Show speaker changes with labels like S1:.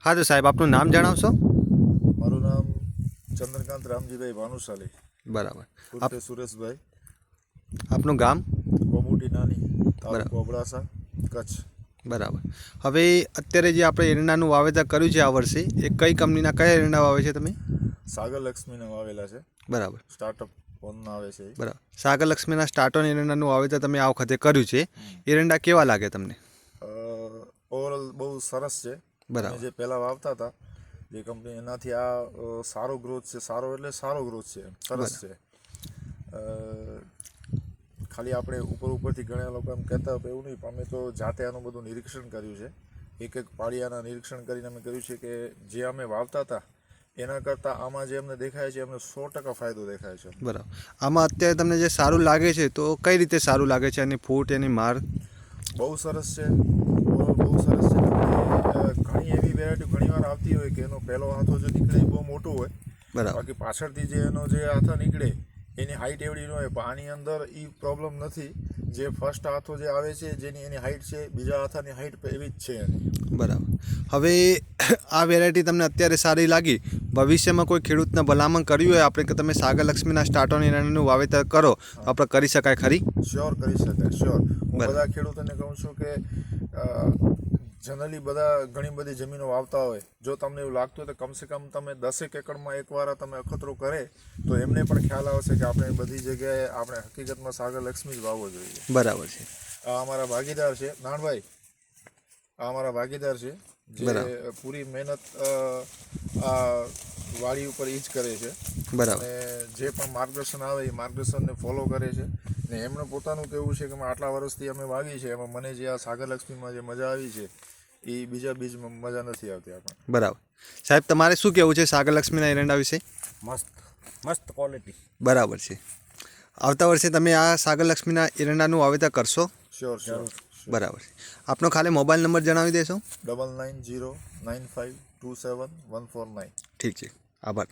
S1: हाँ तो साहेब आपનું નામ જણાવશો?
S2: મારું નામ ચંદ્રકાંત રામજીભાઈ ભાનુશાલી,
S1: બરાબર.
S2: ઉર્ફે સુરેશભાઈ,
S1: આપનું ગામ?
S2: કોમુટી નાની, તાલુકો અબડાસા, કચ્છ.
S1: બરાબર. હવે અત્યારે જે આપણે એરંડાનું વાવેતર કર્યું છે આ વર્ષે, એ કઈ કંપનીના કયા એરંડા વાવે છે તમે?
S2: સાગર લક્ષ્મીના વાવેલા છે.
S1: બરાબર.
S2: સ્ટાર્ટઅપ ફોનના આવે છે.
S1: બરાબર. સાગર લક્ષ્મીના સ્ટાર્ટોન એરંડાનું વાવેતર તમે આ વખતે કર્યું છે. એરંડા કેવા લાગે તમને?
S2: ઓવરઓલ બહુ સરસ છે.
S1: બરાબર.
S2: જે પહેલાં વાવતા હતા જે કંપની, એનાથી આ સારો ગ્રોથ છે. સારો એટલે સારો ગ્રોથ છે, સરસ છે. ખાલી આપણે ઉપરથી ઘણા લોકો એમ કહેતા હોય એવું નહીં, અમે તો જાતે આનું બધું નિરીક્ષણ કર્યું છે. એક પાળિયાના નિરીક્ષણ કરીને અમે કર્યું છે કે જે અમે વાવતા હતા એના કરતાં આમાં જે અમને દેખાય છે, અમને 100% ફાયદો દેખાય છે.
S1: બરાબર. આમાં અત્યારે તમને જે સારું લાગે છે તો કઈ રીતે સારું લાગે છે? એની ફૂટ, એની માર?
S2: બહુ સરસ છે, બહુ સરસ છે. ઘણી એવી વેરાયટી ઘણીવાર આવતી હોય કે એનો પહેલો હાથો જે નીકળે એ બહુ મોટો હોય,
S1: બરાબર.
S2: બાકી પાછળથી જે એનો જે હાથો નીકળે એની હાઇટ એવડી ન હોય. પણ આની અંદર એ પ્રોબ્લેમ નથી. જે ફર્સ્ટ હાથો જે આવે છે જેની એની હાઇટ છે, બીજા હાથાની હાઇટ એવી જ છે એની.
S1: બરાબર. હવે આ વેરાયટી તમને અત્યારે સારી લાગી, ભવિષ્યમાં કોઈ ખેડૂતને ભલામણ કર્યું હોય આપણે કે તમે સાગર લક્ષ્મીના સ્ટાર્ટોન એરંડાનું વાવેતર કરો, તો આપણે કરી શકાય ખરી?
S2: શ્યોર કરી શકાય, શ્યોર. હું બધા ખેડૂતોને કહું છું કે જનરલી બધા ઘણી બધી જમીનો વાવતા હોય, જો તમને એવું લાગતું હોય તો કમસે કમ તમે 10 એકડમાં એકવાર તમે અખતરો કરે તો એમને પણ ખ્યાલ આવશે કે આપણે બધી જગ્યાએ આપણે હકીકતમાં સાગર લક્ષ્મી જ વાવવો જોઈએ.
S1: બરાબર છે.
S2: આ અમારા ભાગીદાર છે નાણભાઈ, આ અમારા ભાગીદાર છે જે પૂરી મહેનત આ વાડી ઉપર એ જ કરે છે.
S1: બરાબર.
S2: અને જે પણ માર્ગદર્શન આવે એ માર્ગદર્શનને ફોલો કરે છે. ને એમનું પોતાનું કહેવું છે કે આટલા વર્ષથી અમે વાવી છે, એમાં મને જે આ સાગર લક્ષ્મીમાં જે મજા આવી છે એ બીજા બીજમાં મજા નથી આવતી આપણને.
S1: બરાબર. સાહેબ તમારે શું કહેવું છે સાગર લક્ષ્મીના એરંડા વિશે?
S3: મસ્ત ક્વોલિટી.
S1: બરાબર છે. આવતા વર્ષે તમે આ સાગર લક્ષ્મીના એરંડાનું વાવેતર કરશો?
S2: Sure, sure.
S1: બરાબર છે. આપનો ખાલી મોબાઈલ નંબર જણાવી દેશો?
S2: 9909527149.
S1: ઠીક છે. આભાર.